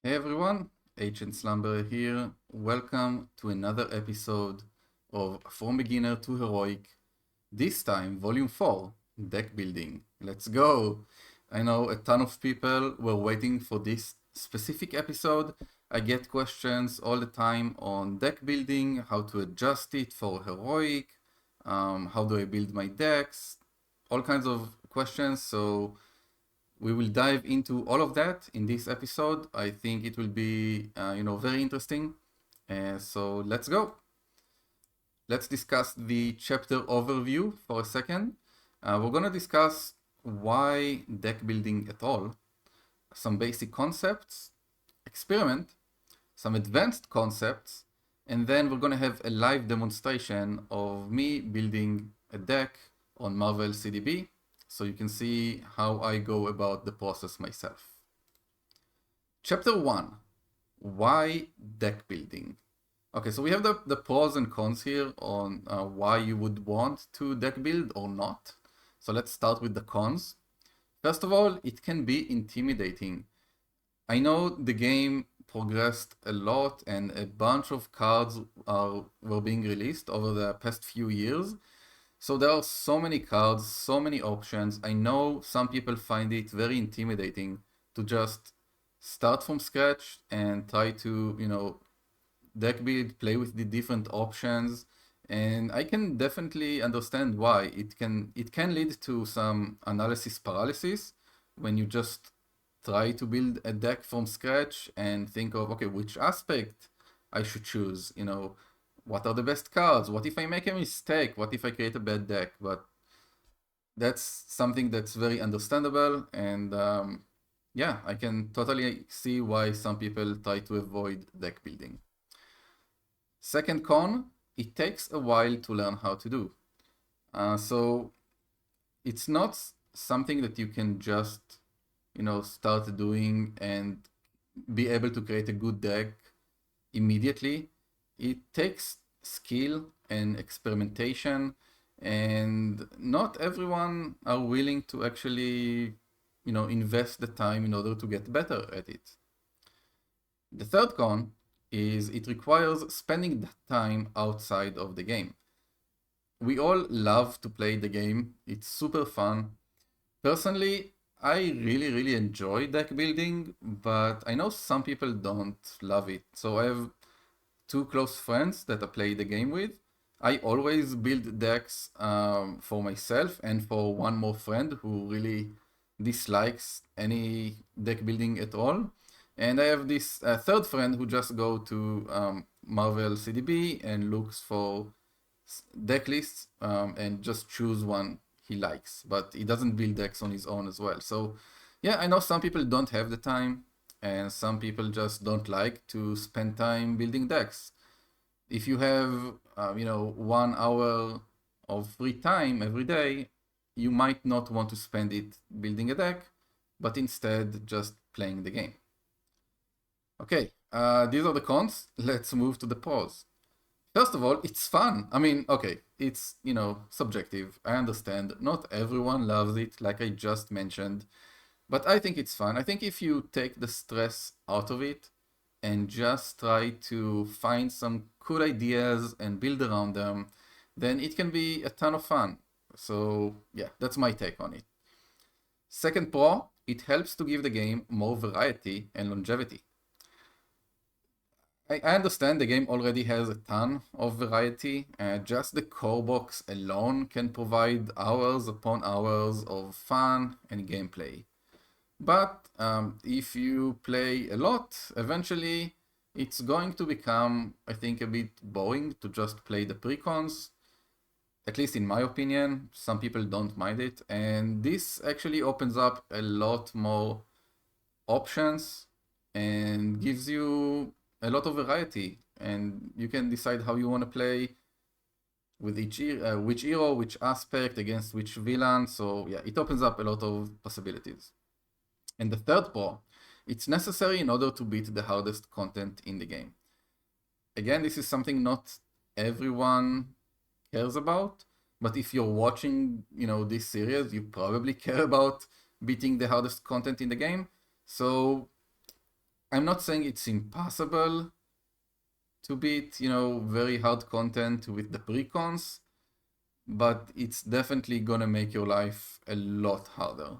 Hey everyone, Ancient Slumber here. Welcome to another episode of From Beginner to Heroic. This time, Volume 4, Deck Building. Let's go! I know a ton of people were waiting for this specific episode. I get questions all the time on deck building, how to adjust it for Heroic, how do I build my decks, all kinds of questions. So we will dive into all of that in this episode. I think it will be, very interesting. So let's go. Let's discuss the chapter overview for a second. We're gonna discuss why deck building at all, some basic concepts, experiment, some advanced concepts, and then we're gonna have a live demonstration of me building a deck on Marvel CDB, so you can see how I go about the process myself. Chapter 1, why deck building? Okay, so we have the pros and cons here on why you would want to deck build or not. So let's start with the cons. First of all, it can be intimidating. I know the game progressed a lot and a bunch of cards were being released over the past few years. So there are so many cards, so many options. I know some people find it very intimidating to just start from scratch and try to, deck build, play with the different options. And I can definitely understand why. It can lead to some analysis paralysis when you just try to build a deck from scratch and think of, okay, which aspect I should choose, what are the best cards? What if I make a mistake? What if I create a bad deck? But that's something that's very understandable, and yeah, I can totally see why some people try to avoid deck building. Second con, it takes a while to learn how to do. So it's not something that you can just, start doing and be able to create a good deck immediately. It takes skill and experimentation, and not everyone are willing to actually, invest the time in order to get better at it. The third con is it requires spending that time outside of the game. We all love to play the game. It's super fun. Personally, I really, really enjoy deck building, but I know some people don't love it. So I have two close friends that I play the game with. I always build decks for myself and for one more friend who really dislikes any deck building at all. And I have this third friend who just go to Marvel CDB and looks for deck lists and just choose one he likes, but he doesn't build decks on his own as well. So yeah, I know some people don't have the time, and some people just don't like to spend time building decks. If you have 1 hour of free time every day, you might not want to spend it building a deck, but instead just playing the game. Okay, these are the cons. Let's move to the pros. First of all, it's fun. I mean, okay, it's, subjective. I understand. Not everyone loves it, like I just mentioned. But I think it's fun. I think if you take the stress out of it and just try to find some cool ideas and build around them, then it can be a ton of fun. So, yeah, that's my take on it. Second pro, it helps to give the game more variety and longevity. I understand the game already has a ton of variety. Just the core box alone can provide hours upon hours of fun and gameplay. But if you play a lot, eventually it's going to become, I think, a bit boring to just play the precons. At least in my opinion, some people don't mind it. And this actually opens up a lot more options and gives you a lot of variety, and you can decide how you want to play with which hero, which aspect against which villain. So yeah, it opens up a lot of possibilities. And the third pro, it's necessary in order to beat the hardest content in the game. Again, this is something not everyone cares about, but if you're watching, this series, you probably care about beating the hardest content in the game. So I'm not saying it's impossible to beat, very hard content with the precons, but it's definitely gonna make your life a lot harder.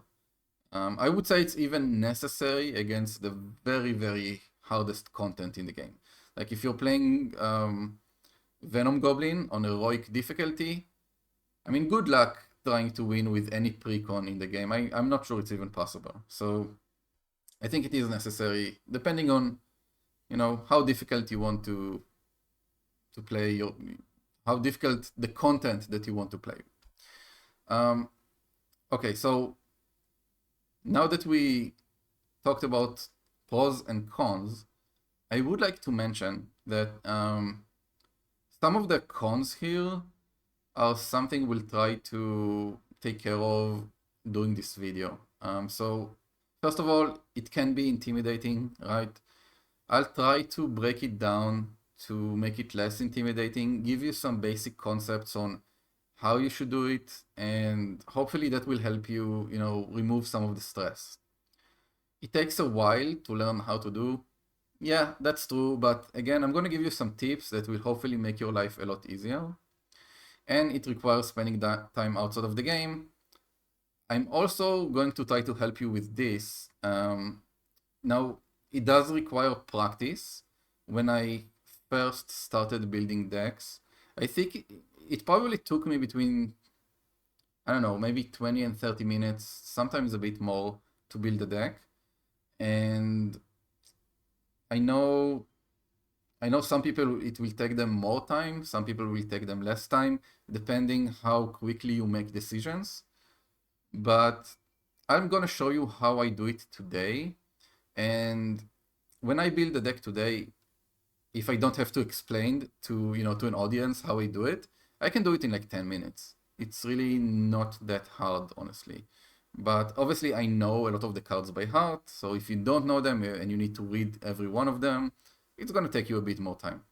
I would say it's even necessary against the very, very hardest content in the game. Like if you're playing Venom Goblin on heroic difficulty, I mean, good luck trying to win with any precon in the game. I'm not sure it's even possible. So I think it is necessary, depending on, how difficult you want to play your, how difficult the content that you want to play. Okay, so now that we talked about pros and cons, I would like to mention that some of the cons here are something we'll try to take care of during this video. So first of all, it can be intimidating, right? I'll try to break it down to make it less intimidating, give you some basic concepts on how you should do it, and hopefully that will help you, remove some of the stress. It takes a while to learn how to do. Yeah, that's true, but again, I'm going to give you some tips that will hopefully make your life a lot easier. And it requires spending that time outside of the game. I'm also going to try to help you with this. Now, it does require practice. When I first started building decks, I think it probably took me between, I don't know, maybe 20 and 30 minutes, sometimes a bit more, to build a deck. And I know some people it will take them more time, some people will take them less time, depending how quickly you make decisions. But I'm gonna show you how I do it today. And when I build a deck today, if I don't have to explain to, to an audience how I do it, I can do it in like 10 minutes. It's really not that hard, honestly. But obviously I know a lot of the cards by heart, so if you don't know them and you need to read every one of them, it's gonna take you a bit more time.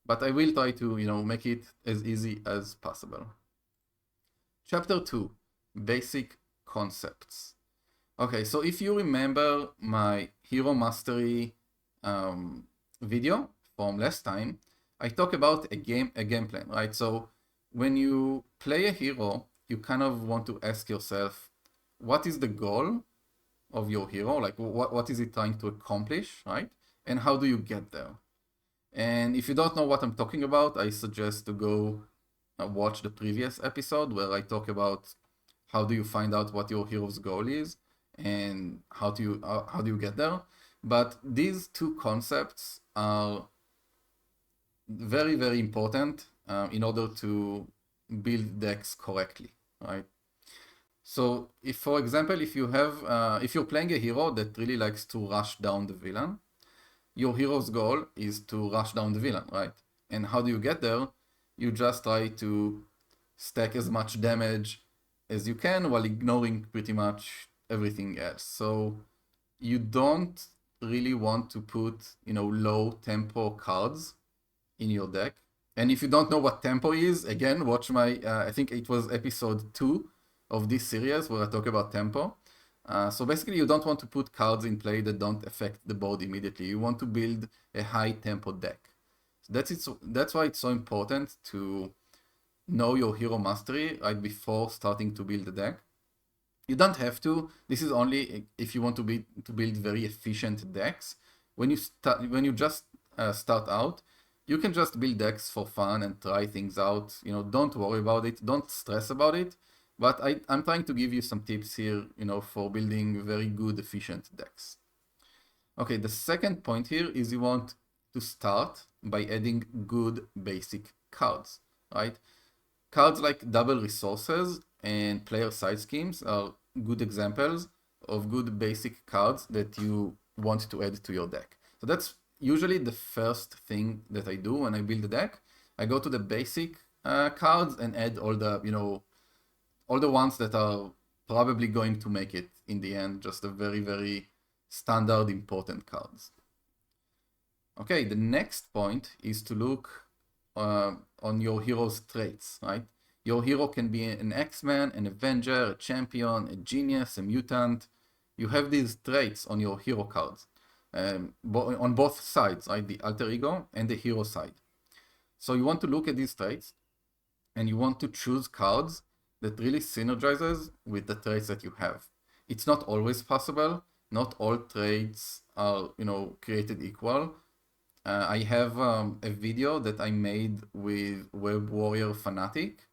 But I will try to, make it as easy as possible. Chapter 2, Basic Concepts. Okay, so if you remember my Hero Mastery video from last time, I talk about a game plan, right? So when you play a hero, you kind of want to ask yourself, what is the goal of your hero? Like what is it trying to accomplish, right? And how do you get there? And if you don't know what I'm talking about, I suggest to go watch the previous episode where I talk about how do you find out what your hero's goal is and how do you get there. But these two concepts are very, very important in order to build decks correctly, right? So if, for example, if you're playing a hero that really likes to rush down the villain, your hero's goal is to rush down the villain, right? And how do you get there? You just try to stack as much damage as you can while ignoring pretty much everything else. So you don't really want to put, low tempo cards in your deck. And if you don't know what tempo is, again, watch my, I think it was episode 2 of this series where I talk about tempo. So basically, you don't want to put cards in play that don't affect the board immediately. You want to build a high tempo deck. So that's why it's so important to know your hero mastery right before starting to build the deck. You don't have to. This is only if you want to build very efficient decks. When you just start out, you can just build decks for fun and try things out. Don't worry about it. Don't stress about it. But I'm trying to give you some tips here, for building very good, efficient decks. Okay, the second point here is you want to start by adding good basic cards, right? Cards like double resources and player side schemes are good examples of good basic cards that you want to add to your deck. So that's usually the first thing that I do when I build a deck. I go to the basic cards and add all the ones that are probably going to make it in the end, just a very, very standard important cards. Okay, the next point is to look on your hero's traits, right? Your hero can be an X-Man, an Avenger, a Champion, a Genius, a Mutant. You have these traits on your hero cards. on both sides, right? The alter ego and the hero side. So you want to look at these traits and you want to choose cards that really synergizes with the traits that you have. It's not always possible. Not all traits are, created equal. I have a video that I made with Web Warrior Fanatic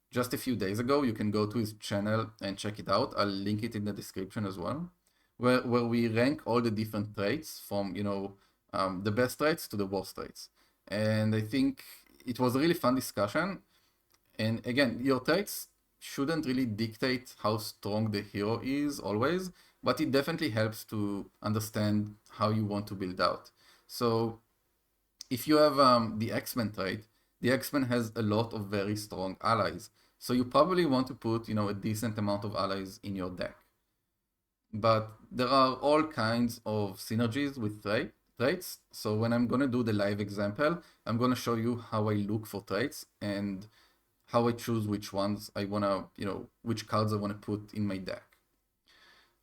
just a few days ago. You can go to his channel and check it out. I'll link it in the description as well, where we rank all the different traits from, the best traits to the worst traits. And I think it was a really fun discussion. And again, your traits shouldn't really dictate how strong the hero is always, but it definitely helps to understand how you want to build out. So if you have the X-Men trait, the X-Men has a lot of very strong allies. So you probably want to put, a decent amount of allies in your deck. But there are all kinds of synergies with traits. So when I'm going to do the live example, I'm going to show you how I look for traits and how I choose which ones I want to, which cards I want to put in my deck.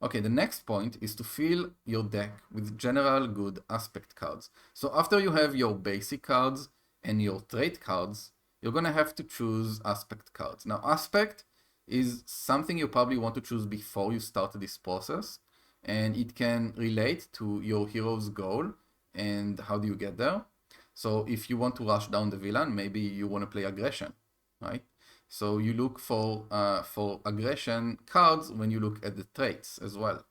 Okay, the next point is to fill your deck with general good aspect cards. So after you have your basic cards and your trait cards, you're going to have to choose aspect cards. Now, aspect is something you probably want to choose before you start this process, and it can relate to your hero's goal and how do you get there. So if you want to rush down the villain, maybe you want to play aggression, right? So you look for aggression cards when you look at the traits as well.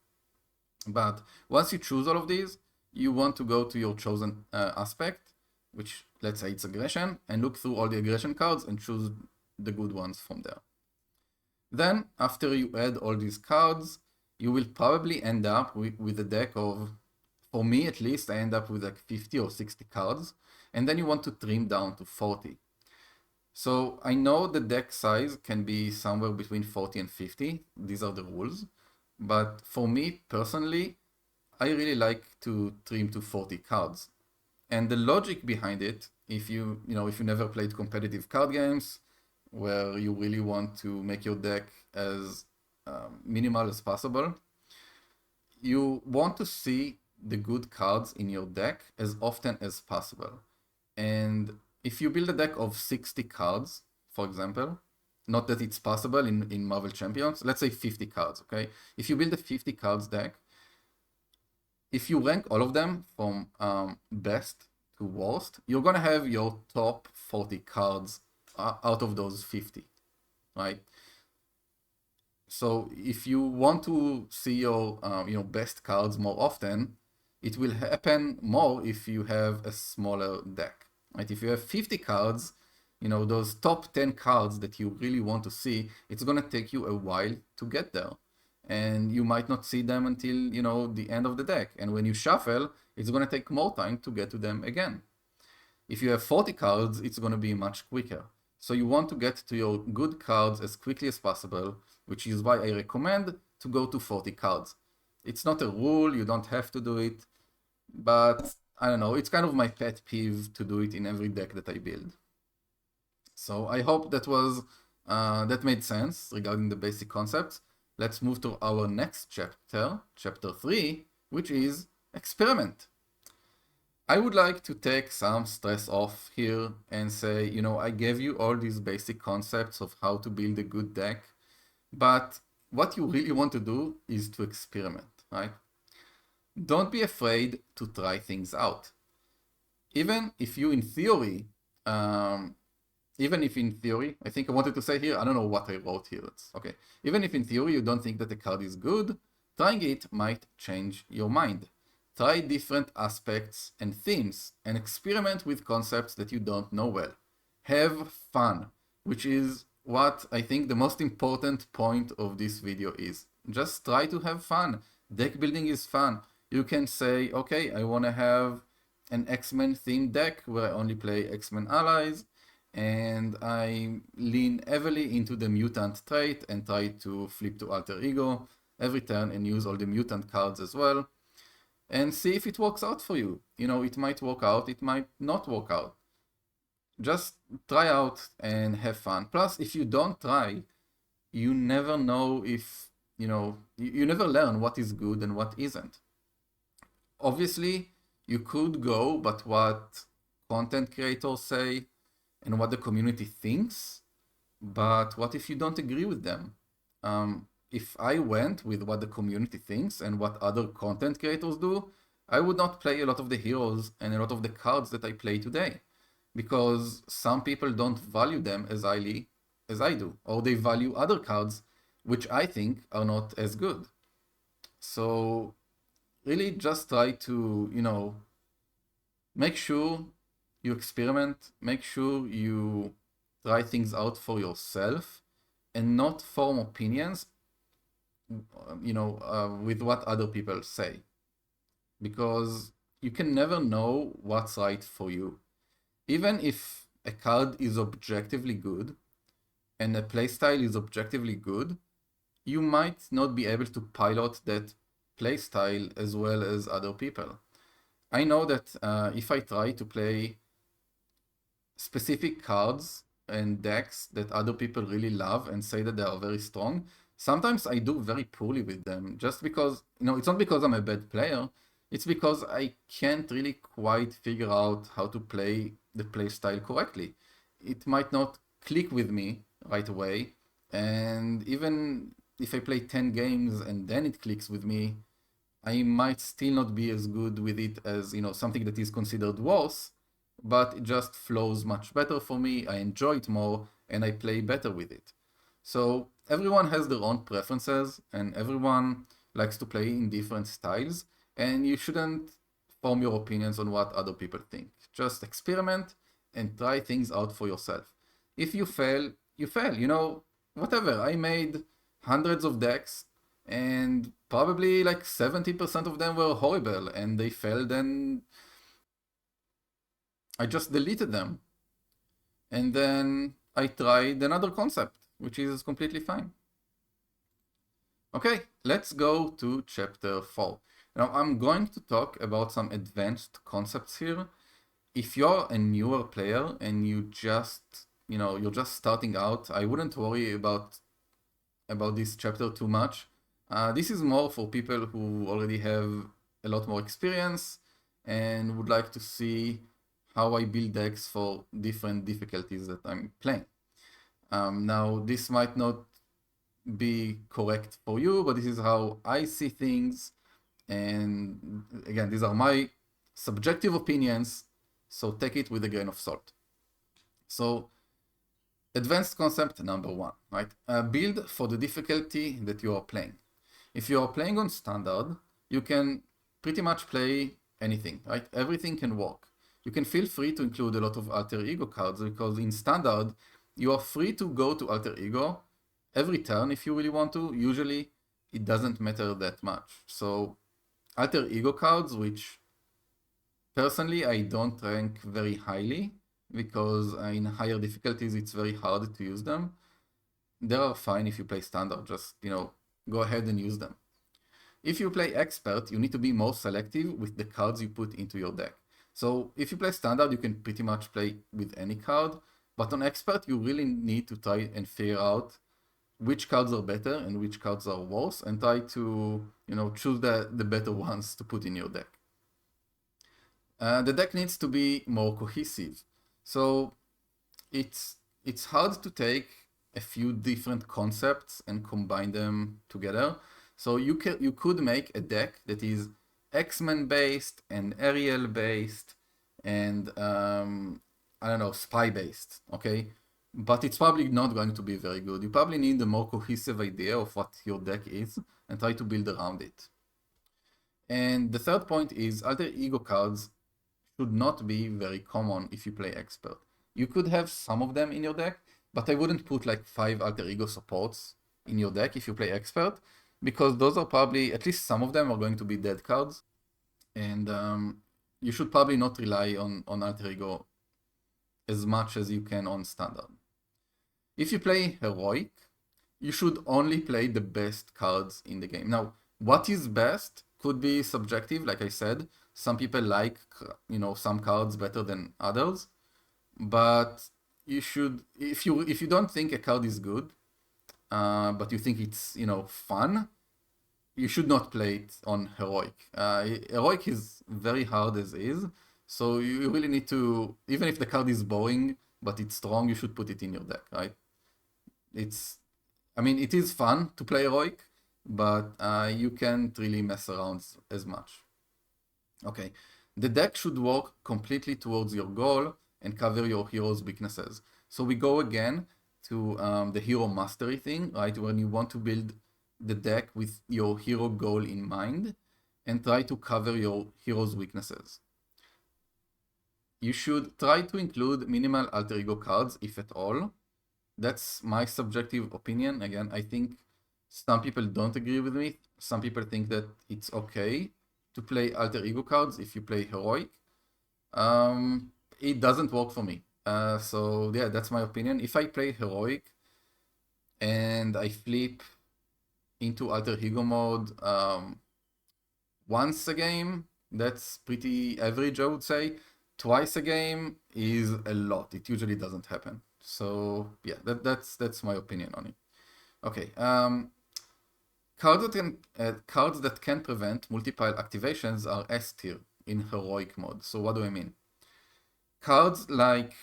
But once you choose all of these, you want to go to your chosen aspect, which let's say it's aggression, and look through all the aggression cards and choose the good ones from there. Then, after you add all these cards, you will probably end up with a deck of, for me at least, I end up with like 50 or 60 cards, and then you want to trim down to 40. So I know the deck size can be somewhere between 40 and 50. These are the rules. But for me personally, I really like to trim to 40 cards. And the logic behind it, if you never played competitive card games, where you really want to make your deck as minimal as possible, you want to see the good cards in your deck as often as possible. And if you build a deck of 60 cards, for example, not that it's possible in Marvel Champions, let's say 50 cards, okay? If you build a 50 cards deck, if you rank all of them from best to worst, you're gonna have your top 40 cards out of those 50, right? So if you want to see your best cards more often, it will happen more if you have a smaller deck. Right? If you have 50 cards, those top 10 cards that you really want to see, it's going to take you a while to get there. And you might not see them until, the end of the deck. And when you shuffle, it's going to take more time to get to them again. If you have 40 cards, it's going to be much quicker. So you want to get to your good cards as quickly as possible, which is why I recommend to go to 40 cards. It's not a rule, you don't have to do it, but I don't know, it's kind of my pet peeve to do it in every deck that I build. So I hope that made sense regarding the basic concepts. Let's move to our next chapter, chapter 3, which is experiment. I would like to take some stress off here and say, I gave you all these basic concepts of how to build a good deck, but what you really want to do is to experiment, right? Don't be afraid to try things out. Even if in theory, I think I wanted to say here, I don't know what I wrote here. Okay. Even if in theory you don't think that the card is good, trying it might change your mind. Try different aspects and themes and experiment with concepts that you don't know well. Have fun, which is what I think the most important point of this video is. Just try to have fun. Deck building is fun. You can say, okay, I want to have an X-Men themed deck where I only play X-Men allies, and I lean heavily into the mutant trait and try to flip to alter ego every turn and use all the mutant cards as well, and see if it works out for you. It might work out, it might not work out. Just try out and have fun. Plus, if you don't try, you never know if, you never learn what is good and what isn't. Obviously, you could go, but what content creators say and what the community thinks. But what if you don't agree with them? If I went with what the community thinks and what other content creators do, I would not play a lot of the heroes and a lot of the cards that I play today. Because some people don't value them as highly as I do, or they value other cards which I think are not as good. So really just try to, make sure you experiment, make sure you try things out for yourself and not form opinions, with what other people say. Because you can never know what's right for you. Even if a card is objectively good and a playstyle is objectively good, you might not be able to pilot that playstyle as well as other people. I know that if I try to play specific cards and decks that other people really love and say that they are very strong, sometimes I do very poorly with them just because, it's not because I'm a bad player, it's because I can't really quite figure out how to play the play style correctly. It might not click with me right away, and even if I play 10 games and then it clicks with me, I might still not be as good with it as, something that is considered worse, but it just flows much better for me. I enjoy it more and I play better with it. So everyone has their own preferences and everyone likes to play in different styles, and you shouldn't form your opinions on what other people think. Just experiment and try things out for yourself. If you fail, you fail, whatever. I made hundreds of decks and probably like 70% of them were horrible and they failed, and I just deleted them. And then I tried another concept, which is completely fine. Okay, let's go to chapter 4. Now I'm going to talk about some advanced concepts here. If you're a newer player and you're just starting out, I wouldn't worry about this chapter too much. This is more for people who already have a lot more experience and would like to see how I build decks for different difficulties that I'm playing. Now, this might not be correct for you, but this is how I see things. And again, these are my subjective opinions, so take it with a grain of salt. So, advanced concept number 1, right? Build for the difficulty that you are playing. If you are playing on standard, you can pretty much play anything, right? Everything can work. You can feel free to include a lot of alter ego cards because in standard, you are free to go to alter ego every turn if you really want to. Usually, it doesn't matter that much. So, alter ego cards, which personally I don't rank very highly because in higher difficulties it's very hard to use them. They are fine if you play standard, just, go ahead and use them. If you play expert, you need to be more selective with the cards you put into your deck. So if you play standard, you can pretty much play with any card, but on expert, you really need to try and figure out which cards are better and which cards are worse, and try to, choose the better ones to put in your deck. The deck needs to be more cohesive. So it's hard to take a few different concepts and combine them together. So you could make a deck that is X-Men based and Ariel based and I don't know, spy based, okay? But it's probably not going to be very good. You probably need a more cohesive idea of what your deck is and try to build around it. And the third point is alter ego cards should not be very common if you play expert. You could have some of them in your deck, but I wouldn't put like 5 alter ego supports in your deck if you play expert, because those are probably, at least some of them are going to be dead cards, and you should probably not rely on alter ego as much as you can on standard. If you play heroic, you should only play the best cards in the game. Now, what is best could be subjective, like I said. Some people like, some cards better than others, but you should, if you don't think a card is good, but you think it's, fun, you should not play it on heroic. Heroic is very hard as is, so you really need to, even if the card is boring but it's strong, you should put it in your deck, right? It's, I mean, it is fun to play heroic, but you can't really mess around as much. Okay, the deck should work completely towards your goal and cover your hero's weaknesses. So we go again to the hero mastery thing, right? When you want to build the deck with your hero goal in mind and try to cover your hero's weaknesses. You should try to include minimal alter ego cards, if at all. That's my subjective opinion. Again, I think some people don't agree with me. Some people think that it's okay to play alter ego cards if you play heroic. It doesn't work for me. So yeah, that's my opinion. If I play heroic and I flip into alter ego mode once a game, that's pretty average, I would say. Twice a game is a lot. It usually doesn't happen. So yeah, that's my opinion on it. Okay. Cards that can prevent multiple activations are S tier in heroic mode. So what do I mean? Cards like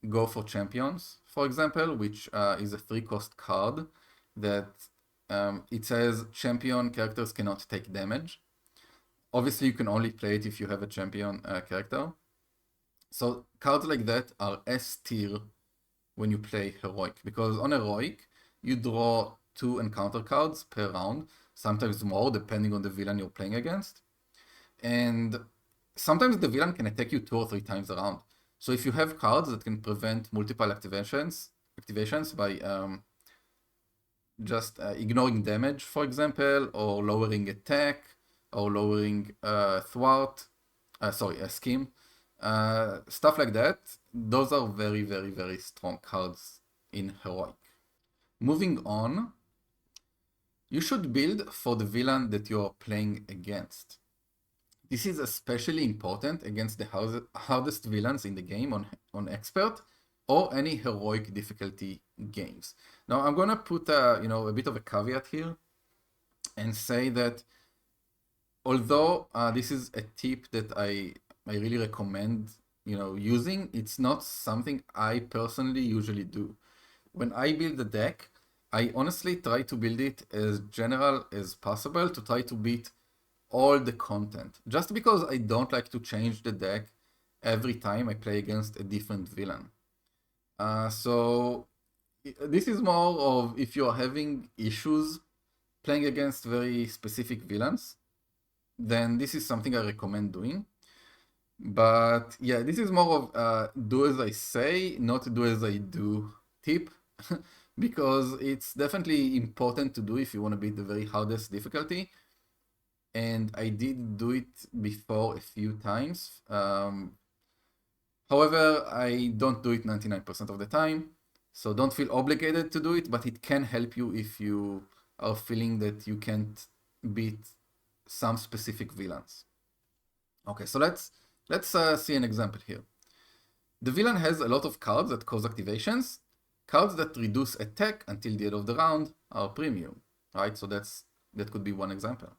Go for Champions, for example, which is a 3-cost card that it says champion characters cannot take damage. Obviously, you can only play it if you have a champion character. So cards like that are S tier when you play heroic, because on heroic you draw 2 encounter cards per round, sometimes more depending on the villain you're playing against, and sometimes the villain can attack you 2 or 3 times around. So if you have cards that can prevent multiple activations by just ignoring damage, for example, or lowering attack, or lowering scheme, stuff like that, those are very, very, very strong cards in heroic. Moving on, you should build for the villain that you are playing against. This is especially important against the hardest villains in the game on expert or any heroic difficulty games. Now I'm gonna put a bit of a caveat here and say that although this is a tip that I really recommend using, it's not something I personally usually do. When I build a deck, I honestly try to build it as general as possible to try to beat all the content. Just because I don't like to change the deck every time I play against a different villain. So this is more of if you're having issues playing against very specific villains, then this is something I recommend doing. But yeah, this is more of do as I say, not do as I do tip. Because it's definitely important to do if you want to beat the very hardest difficulty. And I did do it before a few times. However, I don't do it 99% of the time. So don't feel obligated to do it, but it can help you if you are feeling that you can't beat some specific villains. Okay, so let's see an example here. The villain has a lot of cards that cause activations. Cards that reduce attack until the end of the round are premium, right? So that could be one example.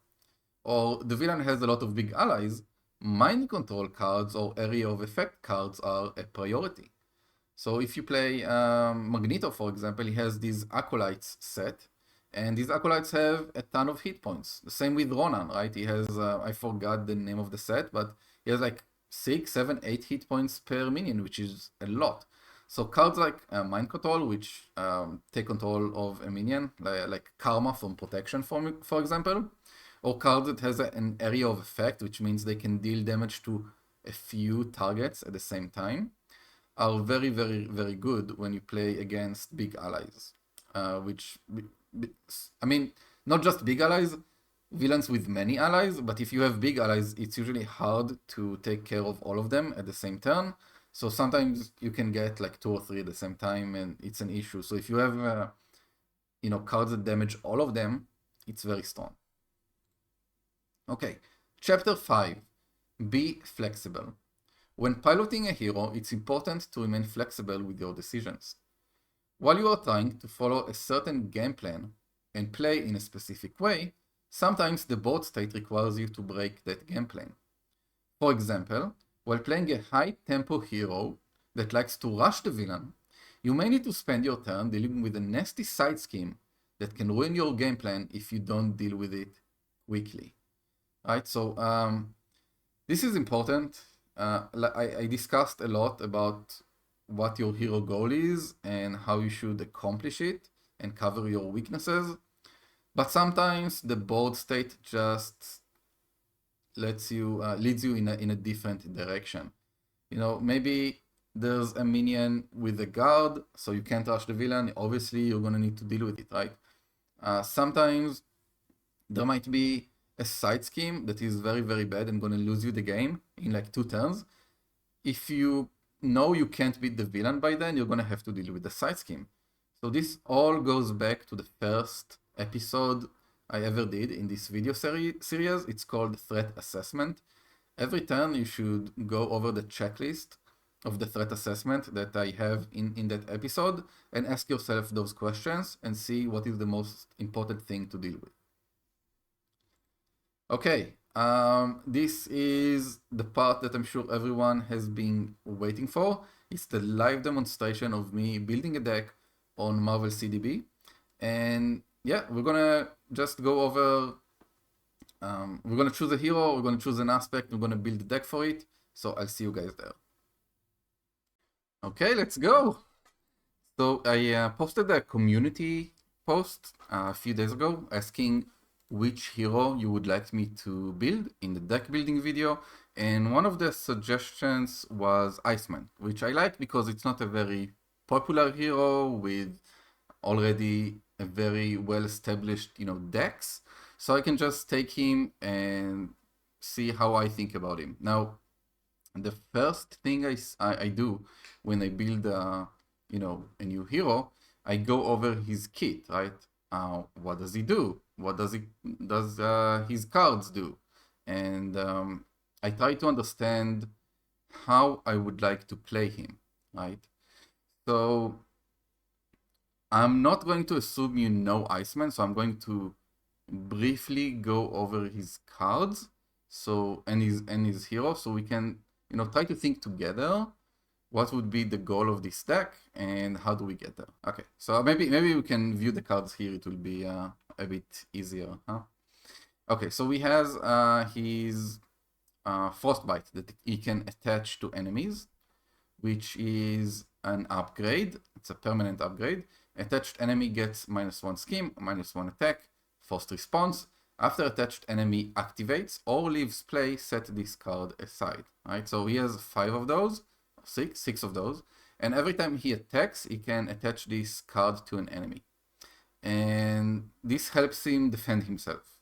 Or the villain has a lot of big allies. Mind control cards or area of effect cards are a priority. So if you play Magneto, for example, he has these Acolytes set, and these Acolytes have a ton of hit points. The same with Ronan, right? He has, I forgot the name of the set, but he has like 6, 7, 8 hit points per minion, which is a lot. So cards like Mind Control, which take control of a minion, like Karma from Protection, for example, or cards that has an area of effect, which means they can deal damage to a few targets at the same time, are very, very, very good when you play against big allies. I mean, not just big allies, villains with many allies, but if you have big allies, it's usually hard to take care of all of them at the same turn. So sometimes you can get like 2 or 3 at the same time, and it's an issue. So if you have, cards that damage all of them, it's very strong. Okay, Chapter 5. Be flexible. When piloting a hero, it's important to remain flexible with your decisions. While you are trying to follow a certain game plan and play in a specific way, sometimes the board state requires you to break that game plan. For example, while playing a high-tempo hero that likes to rush the villain, you may need to spend your turn dealing with a nasty side scheme that can ruin your game plan if you don't deal with it quickly. Right, so this is important. I discussed a lot about what your hero goal is and how you should accomplish it and cover your weaknesses. But sometimes the board state just leads you in a different direction. You know, maybe there's a minion with a guard, so you can't rush the villain. Obviously, you're gonna need to deal with it, right? Sometimes there might be a side scheme that is very, very bad and gonna lose you the game in like 2 turns. If you know you can't beat the villain by then, you're gonna have to deal with the side scheme. So this all goes back to the first episode I ever did in this video series. It's called Threat Assessment. Every turn you should go over the checklist of the threat assessment that I have in that episode and ask yourself those questions and see what is the most important thing to deal with. Okay, this is the part that I'm sure everyone has been waiting for. It's the live demonstration of me building a deck on Marvel CDB. And yeah, we're gonna just go over, we're gonna choose a hero, we're gonna choose an aspect, we're gonna build a deck for it. So I'll see you guys there. Okay, let's go. So I posted a community post a few days ago asking which hero you would like me to build in the deck building video. And one of the suggestions was Iceman, which I like because it's not a very popular hero with already a very well-established, decks. So I can just take him and see how I think about him. Now, the first thing I do when I build a new hero, I go over his kit, right? What does he do? What does his cards do? And I try to understand how I would like to play him, right? So I'm not going to assume you know Iceman, so I'm going to briefly go over his cards, and his hero, so we can try to think together what would be the goal of this deck and how do we get there. Okay, so maybe we can view the cards here. It will be a bit easier, huh? Okay, so he has his Frostbite that he can attach to enemies, which is an upgrade. It's a permanent upgrade. Attached enemy gets -1 scheme, -1 attack, forced response. After attached enemy activates or leaves play, set this card aside. Right, so he has 5 of those, six of those, and every time he attacks, he can attach this card to an enemy, and this helps him defend himself.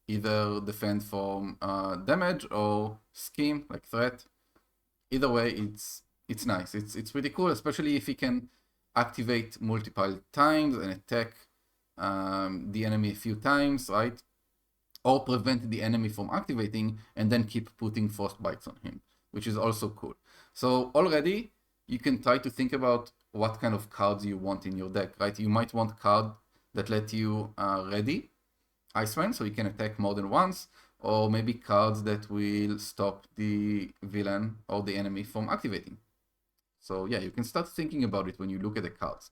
Either defend from damage or scheme, like threat. Either way, it's nice. It's pretty cool, especially if he can activate multiple times and attack the enemy a few times, right? Or prevent the enemy from activating and then keep putting frostbites on him, which is also cool. So already you can try to think about what kind of cards you want in your deck, right? You might want card that let you ready Iceman, so you can attack more than once, or maybe cards that will stop the villain or the enemy from activating. So yeah, you can start thinking about it when you look at the cards.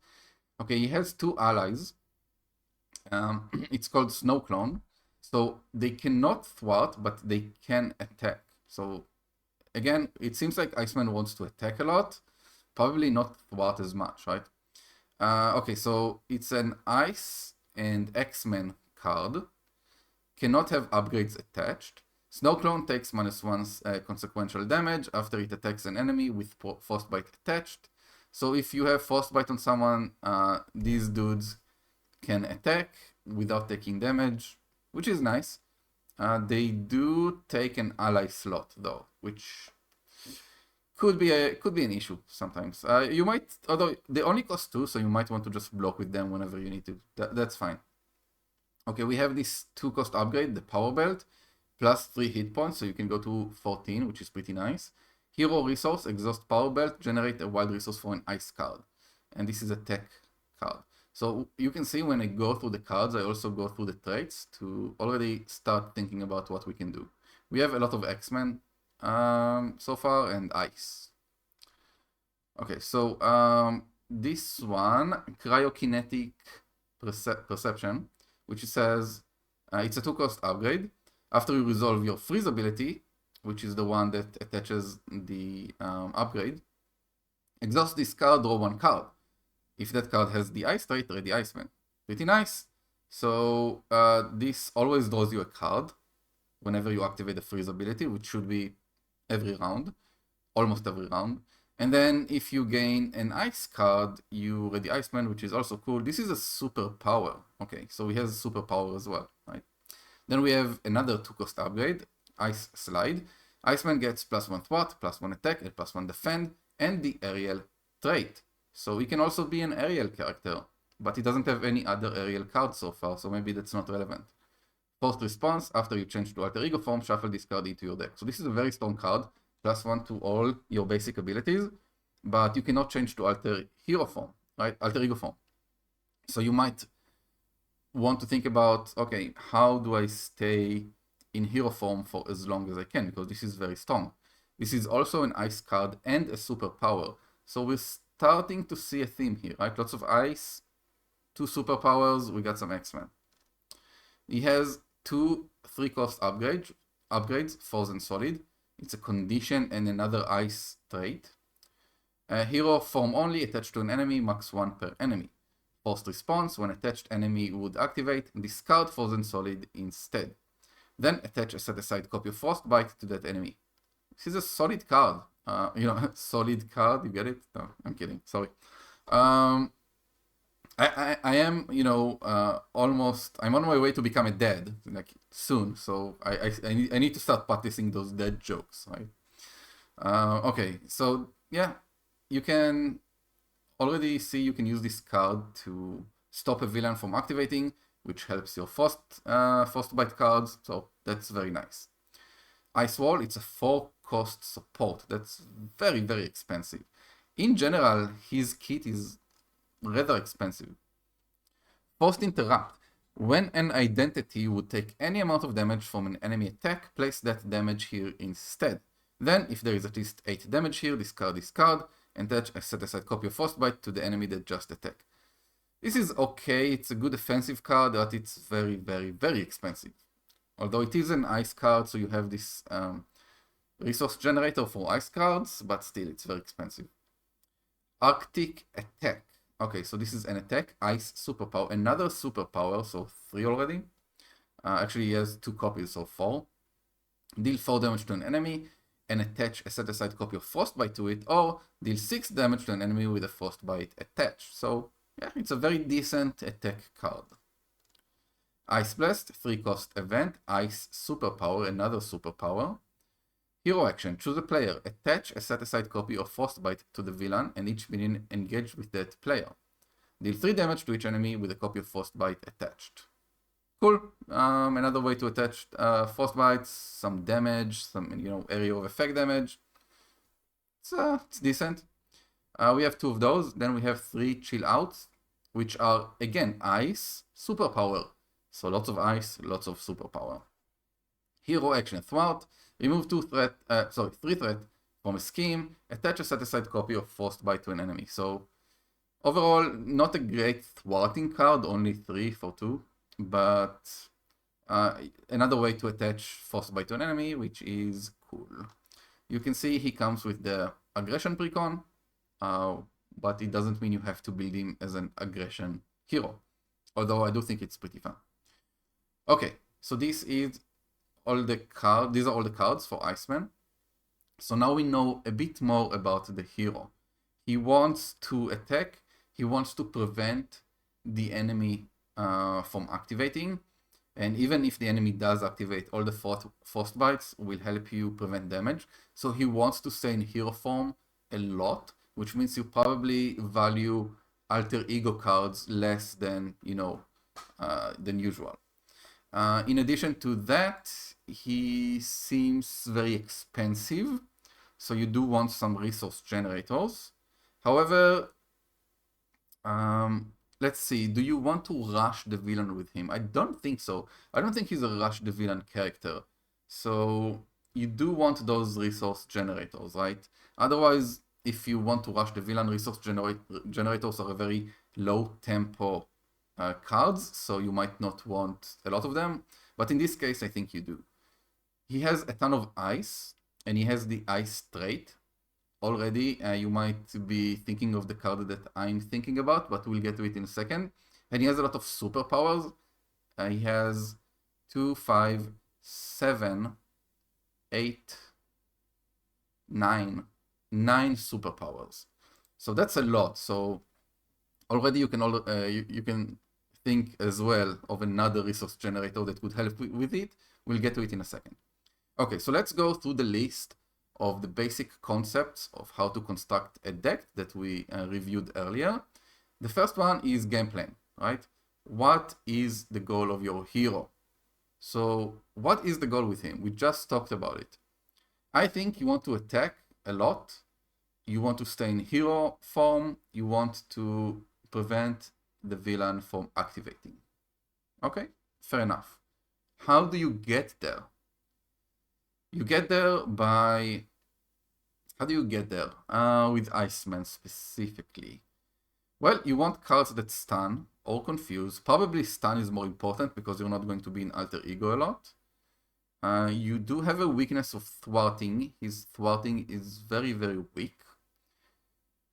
Okay, he has 2 allies. It's called Snow Clone. So they cannot thwart, but they can attack. So again, it seems like Iceman wants to attack a lot, probably not thwart as much, right? Okay, so it's an Ice and X-Men card. Cannot have upgrades attached. Snow Clone takes -1 consequential damage after it attacks an enemy with Frostbite attached. So if you have Frostbite on someone, these dudes can attack without taking damage, which is nice. They do take an ally slot though, which could be an issue sometimes. You might, although they only cost 2, so you might want to just block with them whenever you need to. That's fine. Okay, we have this 2-cost upgrade, the Power Belt, plus 3 hit points, so you can go to 14, which is pretty nice. Hero resource, exhaust Power Belt, generate a wild resource for an ice card. And this is a tech card. So you can see when I go through the cards, I also go through the traits to already start thinking about what we can do. We have a lot of X-Men so far and Ice. Okay, so this one, Cryokinetic Perception, which says it's a 2-cost upgrade. After you resolve your freeze ability, which is the one that attaches the upgrade, exhaust this card, draw 1 card. If that card has the Ice trait, ready Iceman. Pretty nice. So this always draws you a card whenever you activate the freeze ability, which should be every round, almost every round. And then if you gain an Ice card, you ready Iceman, which is also cool. This is a superpower. Okay, so he has a superpower as well, right? Then we have another 2-cost upgrade, Ice Slide. Iceman gets +1 thwart, +1 attack, and +1 defend, and the aerial trait. So he can also be an aerial character, but he doesn't have any other aerial cards so far, so maybe that's not relevant. Forced response, after you change to alter ego form, shuffle this card into your deck. So this is a very strong card, +1 to all your basic abilities, but you cannot change to alter hero form, right? Alter ego form. So you might want to think about, okay, how do I stay in hero form for as long as I can, because this is very strong. This is also an Ice card and a superpower. So we're starting to see a theme here, right? Lots of Ice, 2 superpowers, we got some X-Men. He has 2 3-cost upgrades, Frozen Solid. It's a condition and another Ice trait. Hero form only, attached to an enemy, max 1 per enemy. Forced response, when attached enemy would activate, discard Frozen Solid instead. Then attach a set-aside copy of Frostbite to that enemy. This is a solid card. Solid card, you get it? No, I'm kidding, sorry. I am, almost, I'm on my way to become a dad, like, soon, so I need to start practicing those dad jokes, right? Okay, so, yeah, you can already see you can use this card to stop a villain from activating, which helps your Frostbite cards, so that's very nice. Ice Wall, it's a 4-cost support. That's very, very expensive. In general, his kit is rather expensive. Forced Interrupt. When an identity would take any amount of damage from an enemy attack, place that damage here instead. Then, if there is at least 8 damage here, discard this card, and attach a set-aside copy of Frostbite to the enemy that just attacked. This is okay, it's a good defensive card, but it's very, very, very expensive. Although it is an Ice card, so you have this resource generator for Ice cards, but still, it's very expensive. Arctic Attack. Okay, so this is an attack, Ice superpower, another superpower, so 3 already. Actually, he has 2 copies, so 4. Deal 4 damage to an enemy, and attach a set-aside copy of Frostbite to it, or deal 6 damage to an enemy with a Frostbite attached. So, yeah, it's a very decent attack card. Ice Blast, 3-cost event, Ice superpower, another superpower. Hero action, choose a player, attach a set-aside copy of Frostbite to the villain, and each minion engaged with that player. Deal 3 damage to each enemy with a copy of Frostbite attached. Cool. Another way to attach Frostbites, some damage, some area of effect damage. It's decent. We have 2 of those. Then we have 3 chill outs, which are again Ice superpower. So lots of Ice, lots of superpower. Hero action thwart. Remove 3 threat from a scheme. Attach a set-aside copy of Frostbite to an enemy. So overall, not a great thwarting card. Only 3 for 2. But another way to attach Frostbite to an enemy, which is cool. You can see he comes with the aggression precon, but it doesn't mean you have to build him as an aggression hero. Although I do think it's pretty fun. Okay, so this is all the cards. These are all the cards for Iceman. So now we know a bit more about the hero. He wants to attack. He wants to prevent the enemy from activating, and even if the enemy does activate, all the Frostbites will help you prevent damage. So he wants to stay in hero form a lot, which means you probably value alter ego cards less than than usual. In addition to that, he seems very expensive, so you do want some resource generators. However, let's see, do you want to rush the villain with him? I don't think so. I don't think he's a rush the villain character. So you do want those resource generators, right? Otherwise, if you want to rush the villain, generators are a very low tempo cards, so you might not want a lot of them. But in this case, I think you do. He has a ton of ice, and he has the ice trait. Already, you might be thinking of the card that I'm thinking about, but we'll get to it in a second. And he has a lot of superpowers. He has 2, 5, 7, 8, 9, 9 superpowers. So that's a lot. So already you can think as well of another resource generator that could help with it. We'll get to it in a second. Okay, so let's go through the list of the basic concepts of how to construct a deck that we reviewed earlier. The first one is game plan, right? What is the goal of your hero? So what is the goal with him? We just talked about it. I think you want to attack a lot. You want to stay in hero form. You want to prevent the villain from activating. Okay, fair enough. How do you get there? You get there by... How do you get there? With Iceman specifically. Well, you want cards that stun or confuse. Probably stun is more important because you're not going to be in alter ego a lot. You do have a weakness of thwarting. His thwarting is very, very weak.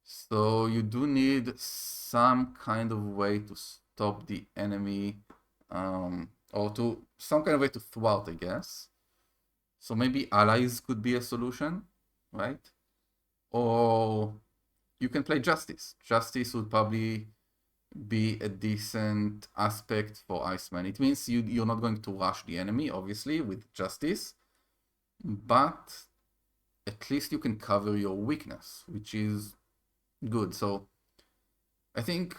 So you do need some kind of way to stop the enemy, or to some kind of way to thwart, I guess. So maybe allies could be a solution, right? Or you can play Justice. Justice would probably be a decent aspect for Iceman. It means you're not going to rush the enemy, obviously, with Justice, but at least you can cover your weakness, which is good. So I think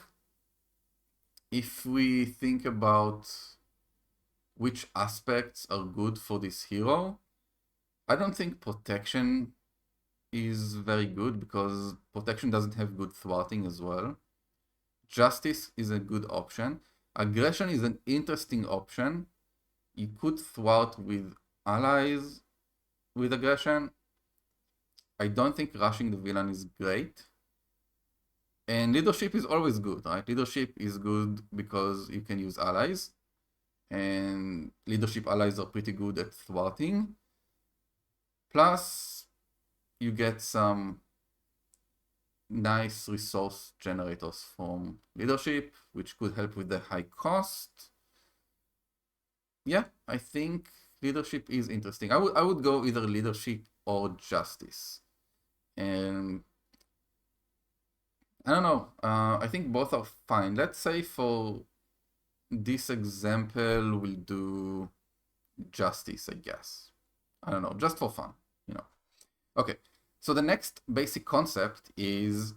if we think about which aspects are good for this hero, I don't think protection is very good because protection doesn't have good thwarting as well. Justice is a good option. Aggression is an interesting option. You could thwart with allies with aggression. I don't think rushing the villain is great. And leadership is always good, right? Leadership is good because you can use allies. And leadership allies are pretty good at thwarting. Plus, you get some nice resource generators from leadership, which could help with the high cost. Yeah, I think leadership is interesting. I would go either leadership or justice. And I don't know. I think both are fine. Let's say for this example, we'll do justice, I guess. I don't know, just for fun, you know. Okay, so the next basic concept is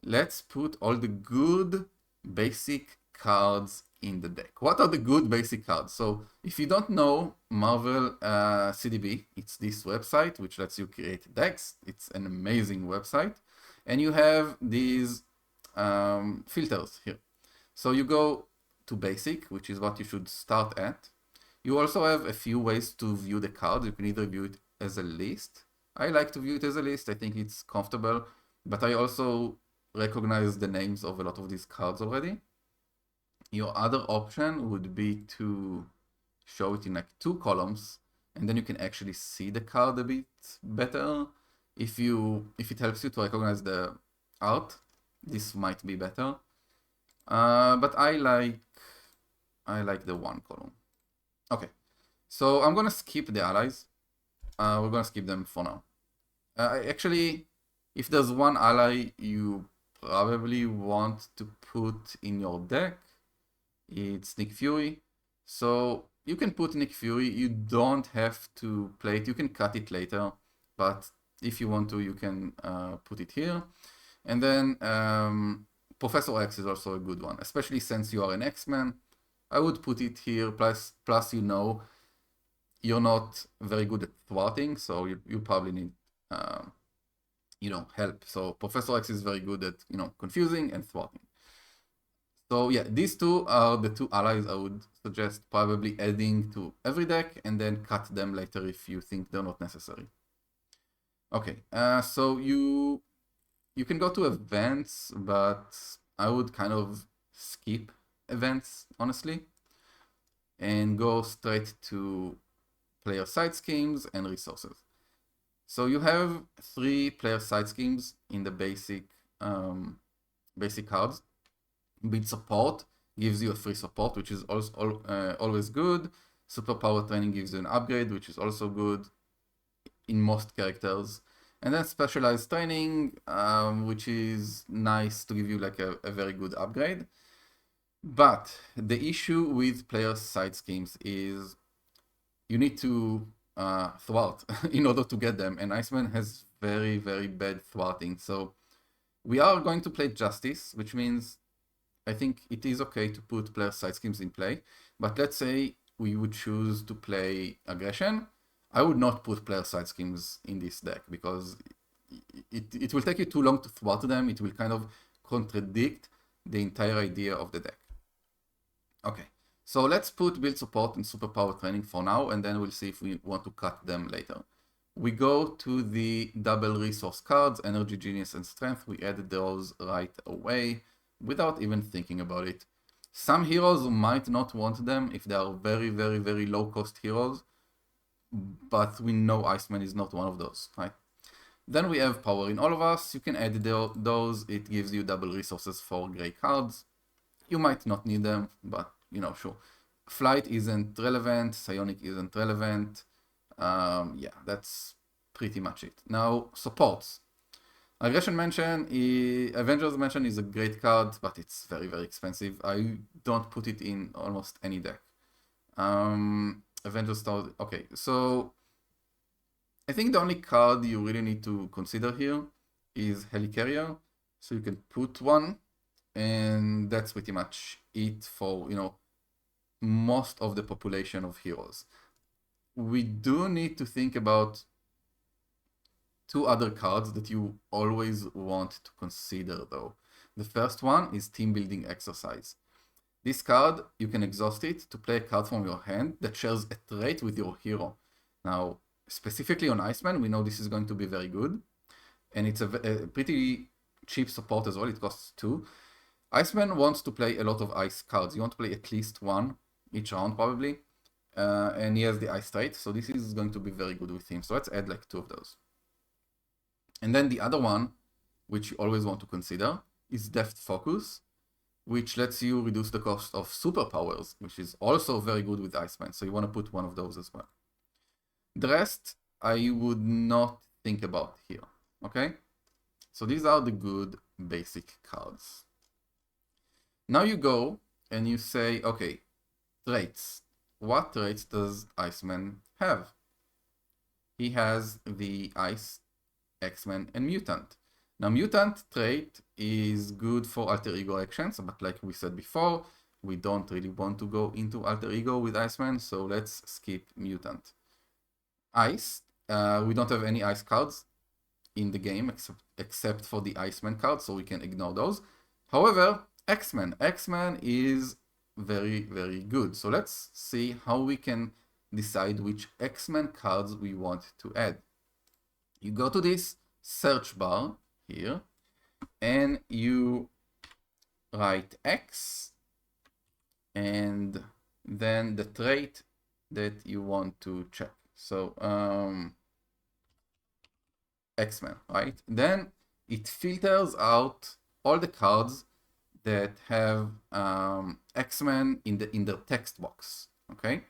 let's put all the good basic cards in the deck. What are the good basic cards? So if you don't know Marvel CDB, it's this website which lets you create decks. It's an amazing website. And you have these filters here. So you go to basic, which is what you should start at. You also have a few ways to view the cards. You can either view it as a list. I like to view it as a list. I think it's comfortable, but I also recognize the names of a lot of these cards already. Your other option would be to show it in like 2 columns, and then you can actually see the card a bit better. If it helps you to recognize the art, this might be better. But I like the 1 column. Okay, so I'm gonna skip the allies. We're gonna skip them for now. Actually, if there's one ally you probably want to put in your deck, it's Nick Fury. So you can put Nick Fury. You don't have to play it. You can cut it later, but if you want to, you can put it here. And then Professor X is also a good one, especially since you are an X-Men. I would put it here, plus you know you're not very good at thwarting, so you probably need help. So Professor X is very good at confusing and thwarting. So yeah, these two are the two allies I would suggest probably adding to every deck and then cut them later if you think they're not necessary. Okay, so you can go to events, but I would kind of skip events, honestly, and go straight to player side schemes and resources. So you have 3 player side schemes in the basic cards. Build support gives you a free support, which is also always good. Superpower training gives you an upgrade, which is also good in most characters. And then specialized training, which is nice to give you like a very good upgrade. But the issue with player side schemes is you need to thwart in order to get them. And Iceman has very, very bad thwarting. So we are going to play Justice, which means I think it is okay to put player side schemes in play. But let's say we would choose to play Aggression. I would not put player side schemes in this deck because it will take you too long to thwart them. It will kind of contradict the entire idea of the deck. Okay, so let's put build support and superpower training for now, and then we'll see if we want to cut them later. We go to the double resource cards, Energy, Genius, and Strength. We add those right away without even thinking about it. Some heroes might not want them if they are very, very, very low cost heroes, but we know Iceman is not one of those, right? Then we have Power in All of Us. You can add those. It gives you double resources for gray cards. You might not need them, but you know, sure. Flight isn't relevant. Psionic isn't relevant. Yeah, that's pretty much it. Now, supports. Aggression Mansion, Avengers Mansion is a great card, but it's very, very expensive. I don't put it in almost any deck. Avengers Star, okay, so I think the only card you really need to consider here is Helicarrier. So you can put one, and that's pretty much it for, you know, most of the population of heroes. We do need to think about 2 other cards that you always want to consider though. The first one is Team Building Exercise. This card, you can exhaust it to play a card from your hand that shares a trait with your hero. Now, specifically on Iceman, we know this is going to be very good. And it's a pretty cheap support as well, it costs 2. Iceman wants to play a lot of ice cards. You want to play at least 1 each round probably. And he has the ice trait, so this is going to be very good with him. So let's add like 2 of those. And then the other one, which you always want to consider, is Deft Focus, which lets you reduce the cost of superpowers, which is also very good with Iceman. So you want to put one of those as well. The rest, I would not think about here, okay? So these are the good basic cards. Now you go and you say, okay, traits. What traits does Iceman have? He has the Ice, X-Men, and Mutant. Now, Mutant trait is good for alter ego actions, but like we said before, we don't really want to go into alter ego with Iceman, so let's skip Mutant. Ice, we don't have any Ice cards in the game except for the Iceman card, so we can ignore those. However, X-Men is very, very good. So let's see how we can decide which X-Men cards we want to add. You go to this search bar here and you write X and then the trait that you want to check. So X-Men, right? Then it filters out all the cards that have X-Men in the text box, okay?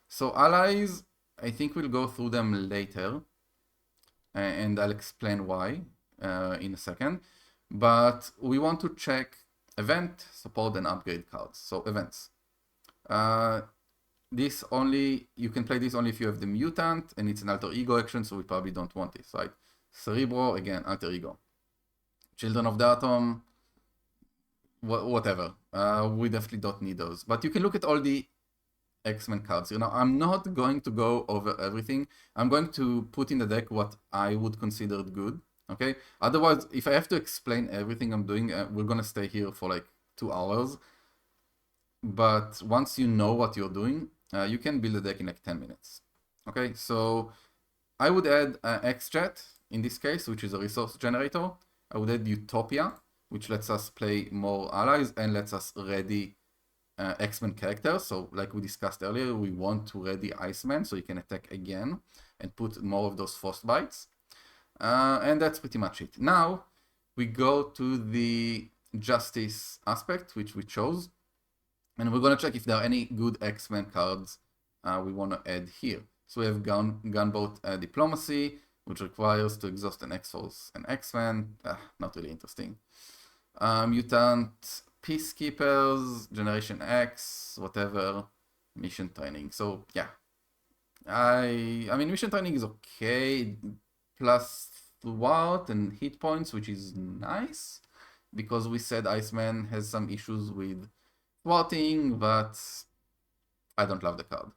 So allies, I think we'll go through them later, and I'll explain why in a second. But we want to check event, support, and upgrade cards. So events. This only, you can play this only if you have the Mutant, and it's an alter ego action, so we probably don't want this, right? Cerebro, again, alter ego. Children of the Atom, whatever. We definitely don't need those. But you can look at all the X-Men cards. You know, I'm not going to go over everything. I'm going to put in the deck what I would consider good, okay? Otherwise, if I have to explain everything I'm doing, we're gonna stay here for like 2 hours. but once you know what you're doing, you can build a deck in like 10 minutes. Okay, so I would add XChat in this case, which is a resource generator. I would add Utopia, which lets us play more allies and lets us ready X-Men characters. So like we discussed earlier, we want to ready Iceman so he can attack again and put more of those frostbites. And that's pretty much it. Now we go to the justice aspect, which we chose. And we're going to check if there are any good X-Men cards we want to add here. So we have Gunboat Diplomacy, which requires to exhaust an X-Force and X-Men. Not really interesting. Mutant Peacekeepers, Generation X, whatever. Mission Training. So yeah, I mean mission training is okay. Plus thwart and hit points, which is nice because we said Iceman has some issues with thwarting, but I don't love the card.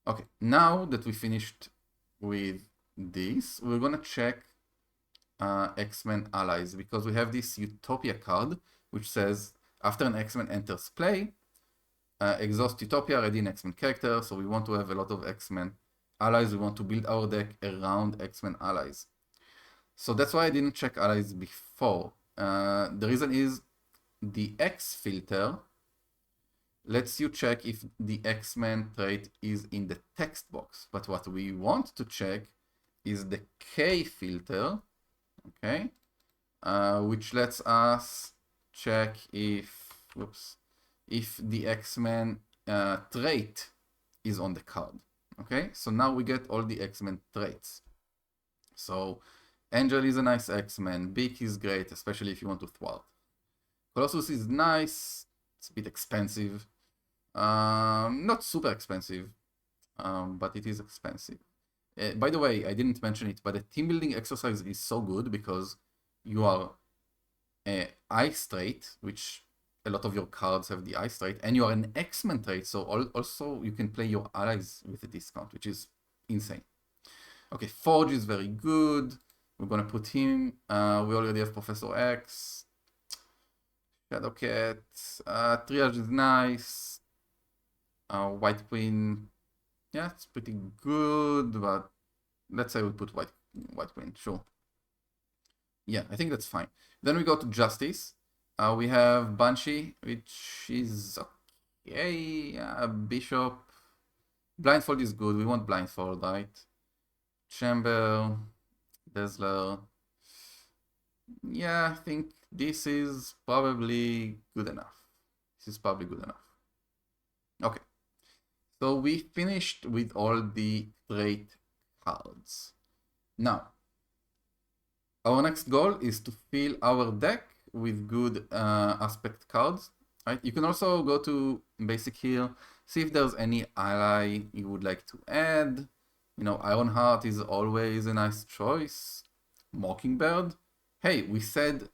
Okay, now that we finished with this, we're gonna check X-Men allies because we have this Utopia card which says after an X-Men enters play, exhaust Utopia, ready an X-Men character. So we want to have a lot of X-Men allies. We want to build our deck around X-Men allies. So that's why I didn't check allies before. The reason is the X filter lets you check if the X-Men trait is in the text box. But what we want to check is the K filter, okay, which lets us check if, if the X-Men trait is on the card. Okay, so now we get all the X-Men traits. So Angel is a nice X-Men, Beak is great, especially if you want to thwart. Colossus is nice, it's a bit expensive. Not super expensive, but it is expensive. By the way, I didn't mention it, but the team building exercise is so good because you are Ice trait, which a lot of your cards have the Ice trait, and you are an X-Men trait, so also you can play your allies with a discount, which is insane. Okay, Forge is very good. We're gonna put him. We already have Professor X. Shadowcat. Triage is nice. White Queen. Yeah, it's pretty good, but let's say we put White Queen, sure. Yeah, I think that's fine. Then we go to Justice. We have Banshee, which is okay. Bishop. Blindfold is good. We want Blindfold, right? Chamber. Dazzler. Yeah, I think this is probably good enough. This is probably good enough. Okay. So we finished with all the trait cards. Now, our next goal is to fill our deck with good aspect cards. Right? You can also go to basic here, see if there's any ally you would like to add. You know, Ironheart is always a nice choice. Mockingbird. Hey, we said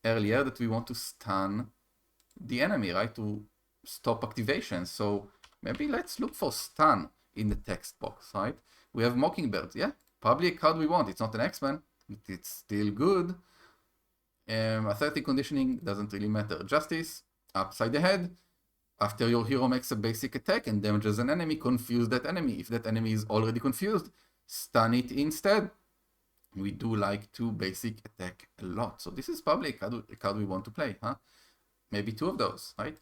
earlier that we want to stun the enemy, right? To stop activation. So maybe let's look for stun in the text box, right? We have Mockingbird. Yeah, probably a card we want. It's not an X-Men. It's still good. Athletic conditioning doesn't really matter. Justice, upside the head. After your hero makes a basic attack and damages an enemy, confuse that enemy. If that enemy is already confused, stun it instead. We do like to basic attack a lot. So this is probably a card we want to play, huh? Maybe two of those, right?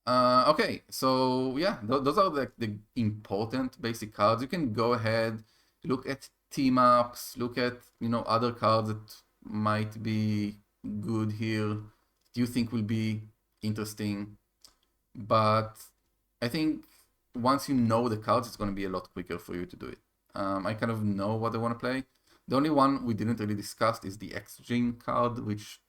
Okay, so yeah, those are the important basic cards. You can go ahead, look at team ups, look at, you know, other cards that might be good here, do you think will be interesting. But I think once you know the cards, it's going to be a lot quicker for you to do it. I kind of know what I want to play. The only one we didn't really discuss is the X-Gene card, which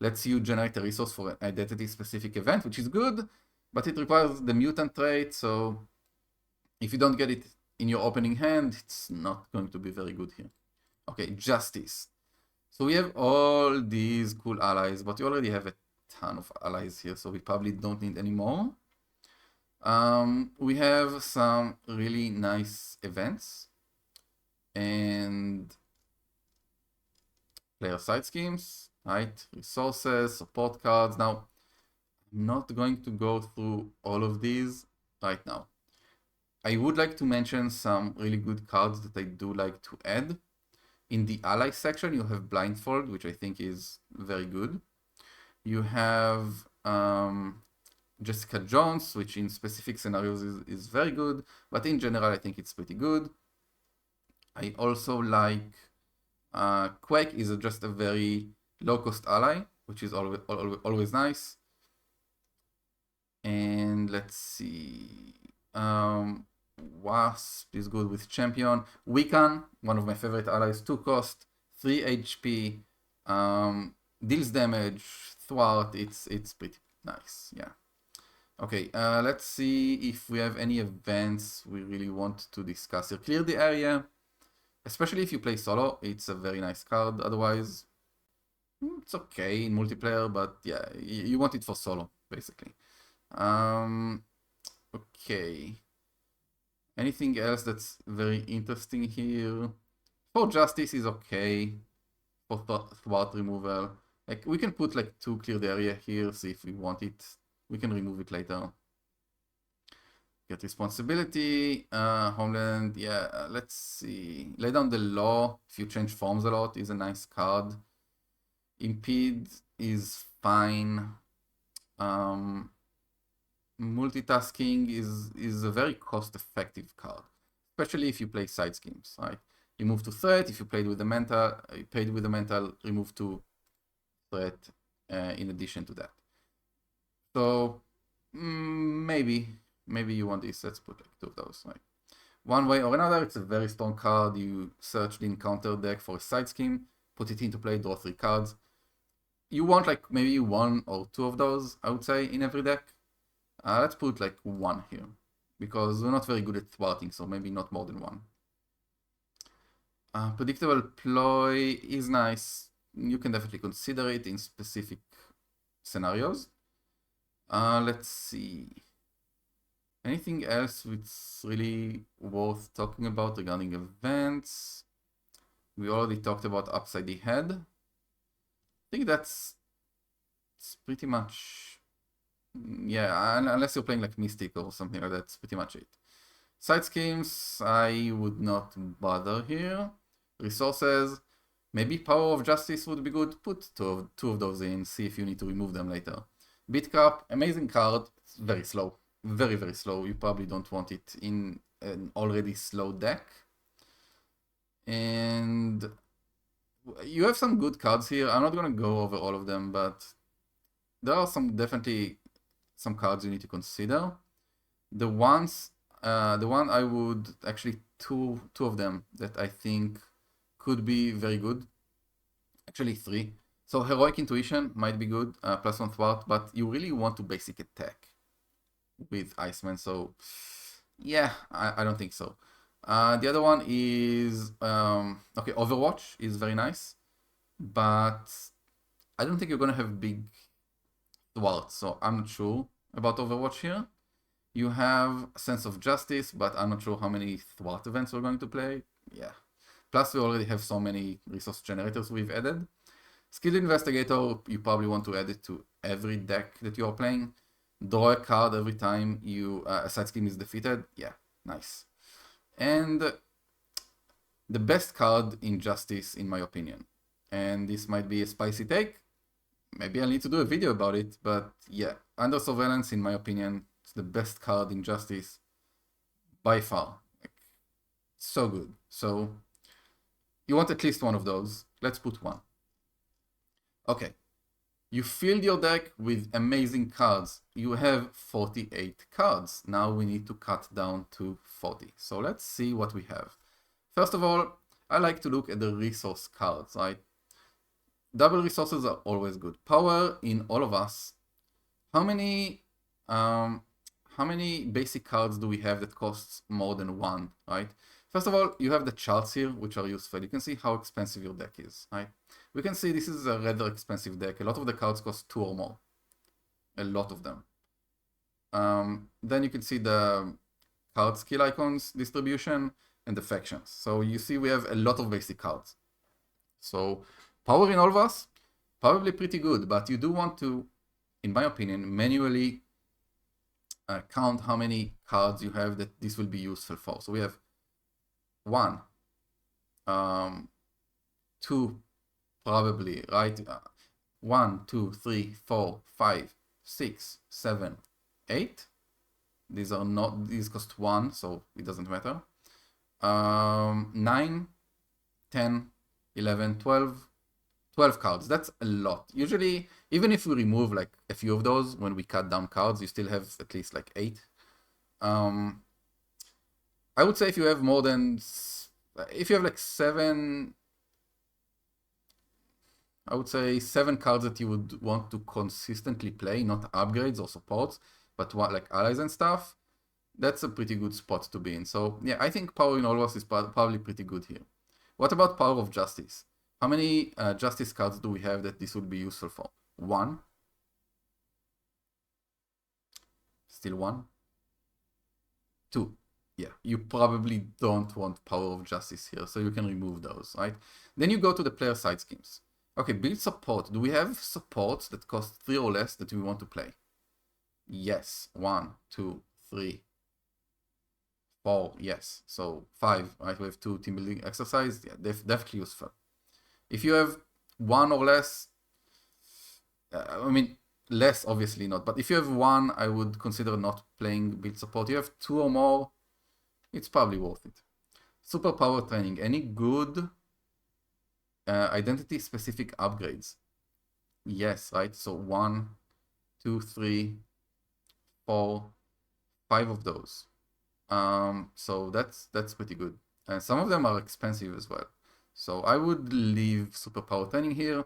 lets you generate a resource for an identity-specific event, which is good, but it requires the mutant trait, so if you don't get it in your opening hand, it's not going to be very good here. Okay, Justice. So we have all these cool allies, but we already have a ton of allies here, so we probably don't need any more. We have some really nice events and player side schemes, right? Resources, support cards. Now, I'm not going to go through all of these right now. I would like to mention some really good cards that I do like to add. In the ally section, you have Blindfold, which I think is very good. You have Jessica Jones, which in specific scenarios is very good, but in general, I think it's pretty good. I also like Quake is just a very low-cost ally, which is always nice. And let's see. Wasp is good with Champion. Wiccan, one of my favorite allies, 2 cost, 3 HP, deals damage, thwart. It's pretty nice, yeah. Okay, let's see if we have any events we really want to discuss here. Clear the area, especially if you play solo. It's a very nice card. Otherwise, it's okay in multiplayer, but yeah, you want it for solo, basically. Okay. Anything else that's very interesting here? For Justice is okay. For thwart removal. Like, we can put like 2 cleared area here, see if we want it. We can remove it later. Get Responsibility, Homeland, yeah, let's see. Lay Down the Law, if you change forms a lot, is a nice card. Impede is fine. Multitasking is a very cost-effective card, especially if you play side schemes, right? You move to threat. If you played with the mental, remove 2 threat in addition to that. So maybe you want this. Let's put like 2 of those, right? One way or another, it's a very strong card. You search the encounter deck for a side scheme, put it into play, draw 3 cards. You want like maybe 1 or 2 of those, I would say, in every deck. Let's put like 1 here, because we're not very good at thwarting, so maybe not more than 1. Predictable Ploy is nice. You can definitely consider it in specific scenarios. Let's see. Anything else that's really worth talking about regarding events? We already talked about Upside the Head. I think that's pretty much, yeah, unless you're playing like Mystic or something like that, that's pretty much it. Side schemes, I would not bother here. Resources, maybe Power of Justice would be good. Put two of those in, see if you need to remove them later. Beat Cup, amazing card, it's very slow. Very, very slow. You probably don't want it in an already slow deck. And you have some good cards here. I'm not gonna go over all of them, but there are definitely some cards you need to consider. The one I would actually two of them that I think could be very good. Actually 3. So Heroic Intuition might be good, +1 thwart, but you really want to basic attack with Iceman, so yeah, I don't think so. The other one is, okay, Overwatch is very nice, but I don't think you're gonna have big thwarts, so I'm not sure about Overwatch here. You have Sense of Justice, but I'm not sure how many thwart events we're going to play. Yeah. Plus, we already have so many resource generators we've added. Skilled Investigator, you probably want to add it to every deck that you are playing. Draw a card every time a side scheme is defeated. Yeah, nice. And the best card in Justice, in my opinion. And this might be a spicy take. Maybe I'll need to do a video about it, but yeah, Under Surveillance, in my opinion, it's the best card in Justice by far. Like, so good. So you want at least 1 of those. Let's put 1. Okay. You filled your deck with amazing cards. You have 48 cards. Now we need to cut down to 40. So let's see what we have. First of all, I like to look at the resource cards, right? Double resources are always good. Power in all of us. How many basic cards do we have that costs more than 1, right? First of all, you have the charts here, which are useful. You can see how expensive your deck is, right? We can see this is a rather expensive deck. A lot of the cards cost 2 or more. A lot of them. Then you can see the card skill icons distribution and the factions. So you see we have a lot of basic cards. So power in all of us, probably pretty good, but you do want to in my opinion, manually count how many cards you have that this will be useful for. So we have 1, 2, probably, right? 1, 2, 3, 4, 5, 6, 7, 8. These are not, these cost 1, so it doesn't matter. 9, 10, 11, 12, 12 cards. That's a lot. Usually, even if we remove like a few of those, when we cut down cards, you still have at least like 8. I would say if you have more than, if you have like 7, I would say 7 cards that you would want to consistently play, not upgrades or supports, but what, like allies and stuff, that's a pretty good spot to be in. So yeah, I think Power in Olvas is probably pretty good here. What about Power of Justice? How many Justice cards do we have that this would be useful for? 1. Still 1. 2. Yeah, you probably don't want Power of Justice here, so you can remove those, right? Then you go to the player side schemes. Okay, build support. Do we have supports that cost 3 or less that we want to play? Yes. 1, 2, 3, 4. Yes. So 5, right? We have 2 team building exercise. Yeah, definitely useful. If you have 1 or less, I mean, less obviously not, but if you have 1, I would consider not playing build support. You have 2 or more, it's probably worth it. Superpower training. Any good identity specific upgrades? Yes, right? So 1, 2, 3, 4, 5 of those. So that's pretty good. And some of them are expensive as well. So I would leave superpower training here.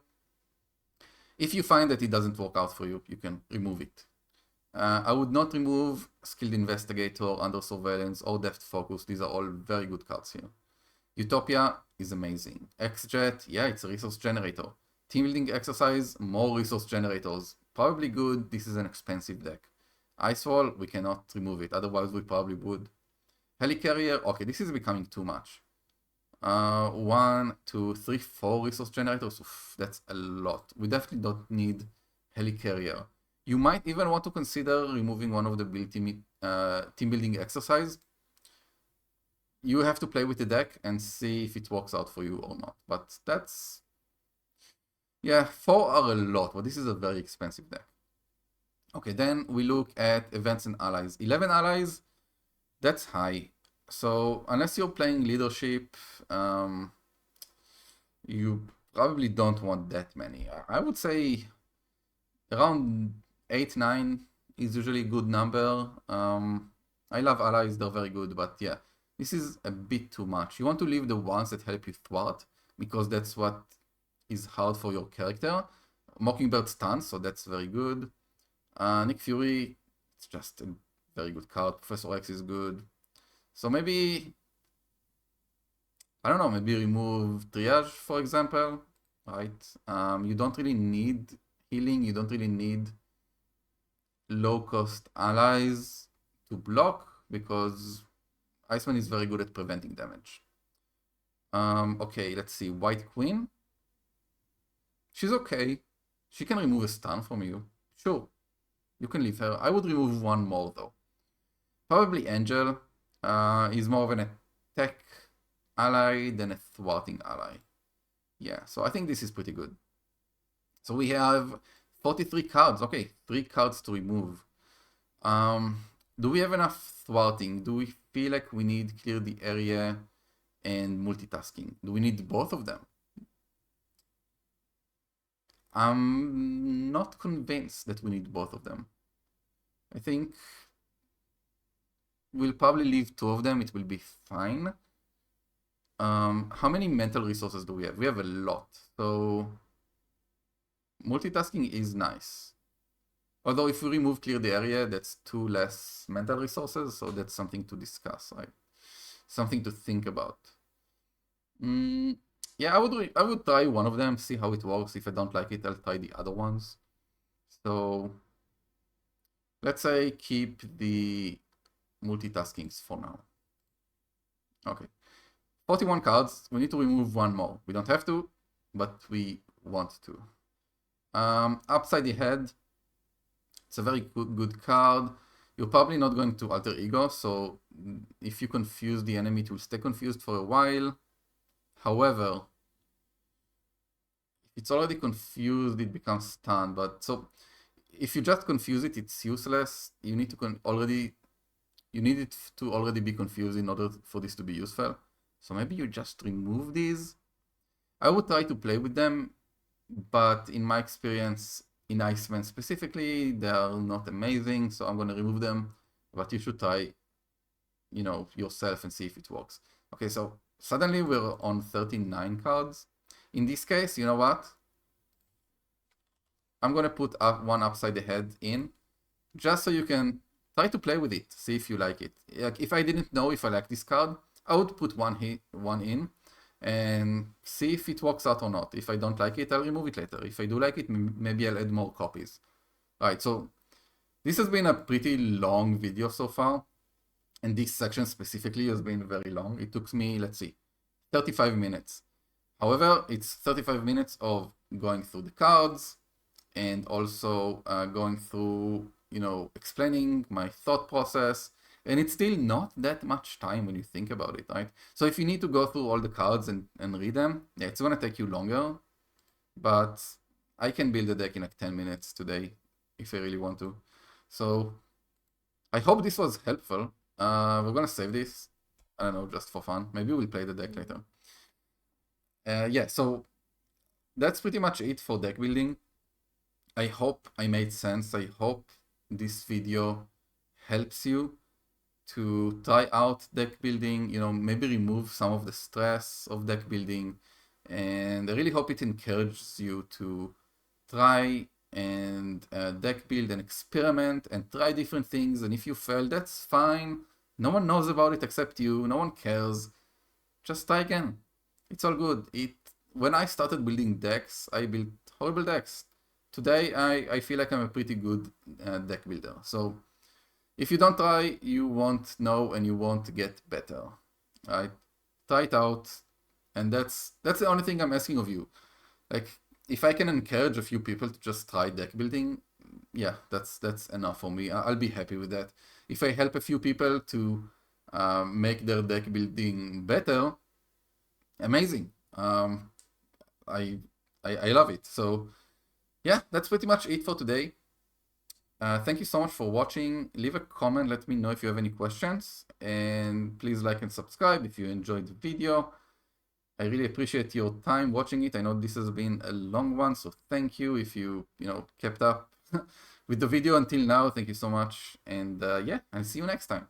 If you find that it doesn't work out for you, you can remove it. I would not remove Skilled Investigator, Under Surveillance, or Depth Focus. These are all very good cards here. Utopia is amazing. XJet, yeah, it's a resource generator. Team building exercise, more resource generators. Probably good. This is an expensive deck. Icewall, we cannot remove it. Otherwise, we probably would. Helicarrier, okay, this is becoming too much. 1, 2, 3, 4 resource generators. Oof, that's a lot. We definitely don't need Helicarrier. You might even want to consider removing one of the team building exercise. You have to play with the deck and see if it works out for you or not. But that's, yeah, 4 are a lot, but this is a very expensive deck. Okay, then we look at events and allies. 11 allies, that's high. So unless you're playing leadership, you probably don't want that many. I would say around 8, 9 is usually a good number. I love allies, they're very good, but yeah, this is a bit too much. You want to leave the ones that help you thwart, because that's what is hard for your character. Mockingbird stuns, so that's very good. Nick Fury, it's just a very good card. Professor X is good. So maybe, I don't know, maybe remove Triage, for example, right? You don't really need healing, you don't really need low-cost allies to block, because Iceman is very good at preventing damage. Okay, let's see, White Queen. She's okay. She can remove a stun from you. Sure, you can leave her. I would remove one more though. Probably Angel. Is more of an attack ally than a thwarting ally. Yeah, so I think this is pretty good. So we have 43 cards. Okay, 3 cards to remove. Do we have enough thwarting? Do we feel like we need clear the area and multitasking? Do we need both of them? I'm not convinced that we need both of them. I think we'll probably leave 2 of them. It will be fine. How many mental resources do we have? We have a lot. So multitasking is nice. Although if we remove clear the area, that's 2 less mental resources. So that's something to discuss, right? Something to think about. Yeah, I would try one of them, see how it works. If I don't like it, I'll try the other ones. So let's say keep the multitaskings for now. Okay. 41 cards. We need to remove 1 more. We don't have to, but we want to. Upside the head. It's a very good card. You're probably not going to alter ego, so if you confuse the enemy, it will stay confused for a while. However, if it's already confused, it becomes stunned. But so if you just confuse it, it's useless. You need to you need it to already be confused in order for this to be useful. So maybe you just remove these. I would try to play with them, but in my experience, in Iceman specifically, they are not amazing, so I'm gonna remove them. But you should try, yourself and see if it works. Okay, so suddenly we're on 39 cards. In this case, you know what? I'm gonna put one upside the head in, just so you can try to play with it, see if you like it. Like if I didn't know if I like this card, I would put one in, and see if it works out or not. If I don't like it, I'll remove it later. If I do like it, maybe I'll add more copies. Alright, so this has been a pretty long video so far, and this section specifically has been very long. It took me, let's see, 35 minutes. However, it's 35 minutes of going through the cards and also going through, explaining my thought process. And it's still not that much time when you think about it, right? So if you need to go through all the cards and read them, yeah, it's gonna take you longer. But I can build a deck in like 10 minutes today if I really want to. So I hope this was helpful. We're gonna save this, I don't know, just for fun. Maybe we'll play the deck later. Yeah, so that's pretty much it for deck building. I hope I made sense. I hope this video helps you to try out deck building, maybe remove some of the stress of deck building. And I really hope it encourages you to try and deck build and experiment and try different things. And if you fail, that's fine. No one knows about it except you. No one cares. Just try again. It's all good. When I started building decks, I built horrible decks. Today, I feel like I'm a pretty good deck builder. So if you don't try, you won't know and you won't get better. Right? Try it out. And that's the only thing I'm asking of you. Like, if I can encourage a few people to just try deck building, yeah, that's enough for me. I'll be happy with that. If I help a few people to make their deck building better, amazing. I love it. So yeah, that's pretty much it for today. Thank you so much for watching. Leave a comment, let me know if you have any questions, and please like and subscribe if you enjoyed the video. I really appreciate your time watching it. I know this has been a long one, so thank you if you kept up with the video until now. Thank you so much, and yeah, I'll see you next time.